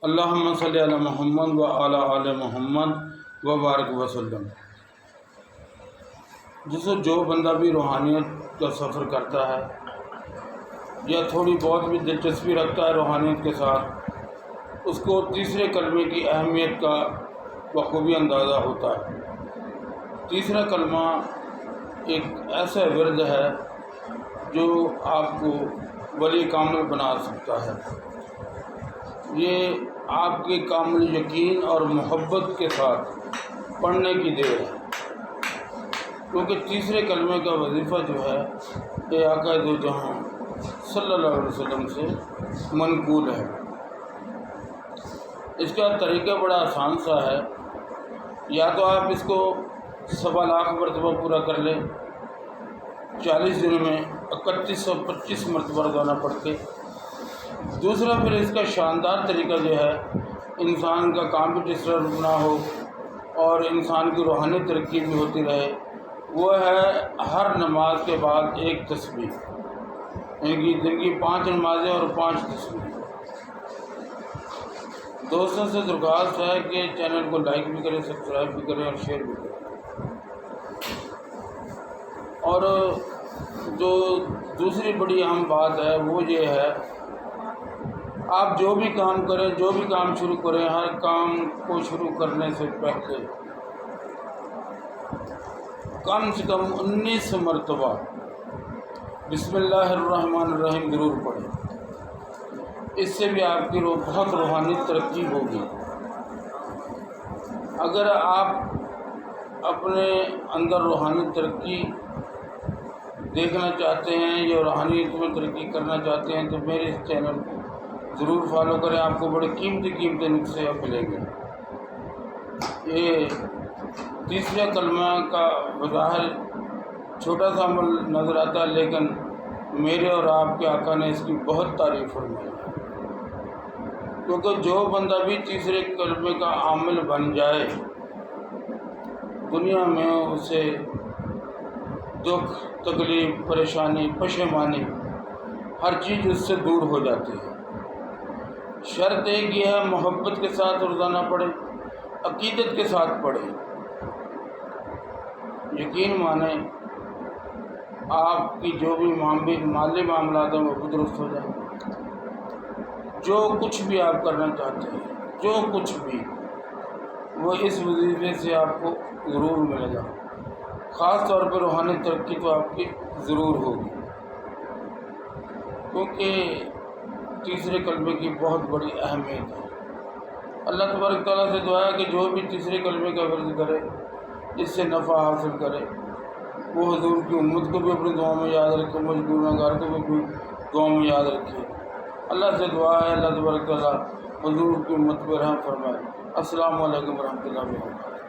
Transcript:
اللہم صلی علی محمد و علی آل محمد و بارک وسلم۔ جو بندہ بھی روحانیت کا سفر کرتا ہے یا تھوڑی بہت بھی دلچسپی رکھتا ہے روحانیت کے ساتھ، اس کو تیسرے کلمے کی اہمیت کا بخوبی اندازہ ہوتا ہے۔ تیسرا کلمہ ایک ایسا ورد ہے جو آپ کو ولی کامل بنا سکتا ہے۔ یہ آپ کے کامل یقین اور محبت کے ساتھ پڑھنے کی دیر ہے، کیونکہ تیسرے کلمے کا وظیفہ جو ہے یہ آقا دو جہاں صلی اللہ علیہ وسلم سے منقول ہے۔ اس کا طریقہ بڑا آسان سا ہے، یا تو آپ اس کو 1.25 لاکھ مرتبہ پورا کر لیں 40 دنوں میں 3125 مرتبہ روزانہ پڑھ کے۔ دوسرا پھر اس کا شاندار طریقہ جو ہے انسان کا کام بھی ڈسٹرب نہ ہو اور انسان کی روحانی ترقی بھی ہوتی رہے، وہ ہے ہر نماز کے بعد ایک تسبیح، یعنی کہ دن کی 5 نمازیں اور 5 تسبیح۔ دوستوں سے درخواست ہے کہ چینل کو لائک بھی کریں، سبسکرائب بھی کریں اور شیئر بھی کریں۔ اور جو دوسری بڑی اہم بات ہے وہ یہ ہے، آپ جو بھی کام کریں، جو بھی کام شروع کریں، ہر کام کو شروع کرنے سے پہلے کم سے کم 19 مرتبہ بسم اللہ الرحمن الرحیم ضرور پڑھیں۔ اس سے بھی آپ کی بہت روحانی ترقی ہوگی۔ اگر آپ اپنے اندر روحانی ترقی دیکھنا چاہتے ہیں یا روحانیت میں ترقی کرنا چاہتے ہیں تو میرے اس چینل کو ضرور فالو کریں، آپ کو بڑے قیمتی نسخے ملیں گے۔ یہ تیسرا کلمہ کا بظاہر چھوٹا سا عمل نظر آتا ہے، لیکن میرے اور آپ کے آقا نے اس کی بہت تعریف فرمائی ہے، کیونکہ جو بندہ بھی تیسرے کلمے کا عامل بن جائے دنیا میں اسے دکھ، تکلیف، پریشانی، پشیمانی ہر چیز اس سے دور ہو جاتی ہے۔ شرط ایک یہ ہے محبت کے ساتھ روزانہ پڑھیں، عقیدت کے ساتھ پڑھیں، یقین مانیں آپ کی جو بھی مالی معاملات ہیں وہ بھی درست ہو جائیں۔ جو کچھ بھی آپ کرنا چاہتے ہیں، جو کچھ بھی، وہ اس وظیفے سے آپ کو ضرور ملے گا۔ خاص طور پہ روحانی ترقی تو آپ کی ضرور ہوگی، کیونکہ تیسرے کلمے کی بہت بڑی اہمیت ہے۔ اللہ تبارک تعالیٰ سے دعا ہے کہ جو بھی تیسرے کلمے کا ورد کرے، اس سے نفع حاصل کرے، وہ حضور کی امت کو بھی اپنی دعاؤں میں یاد رکھے، مجبور نگار کو بھی دعاؤں میں یاد رکھے۔ اللہ سے دعا ہے اللہ تبارک تعالیٰ حضور کی امت پہ رحم فرمائے۔ السلام علیکم ورحمۃ اللہ وبرکاتہ۔